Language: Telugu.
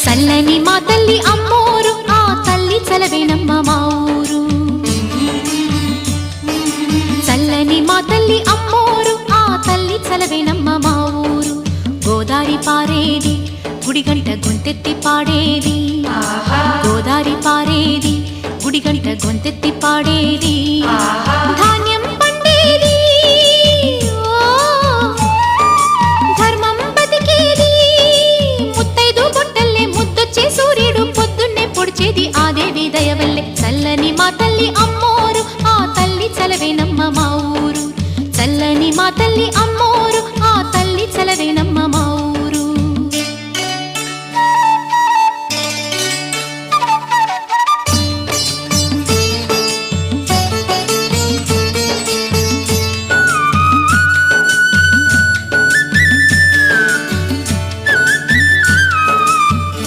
చల్లని మా తల్లి అమ్మోరు, ఆ తల్లి చలవేనమ్మ మా ఊరు. చల్లని మా తల్లి అమ్మోరు, ఆ తల్లి చలవేనమ్మ మా ఊరు. గోదారి పారేది గుడిగంట గొంతెత్తి పాడేది, గోదారి పారేది గుడిగంట గొంతెత్తి పాడేది.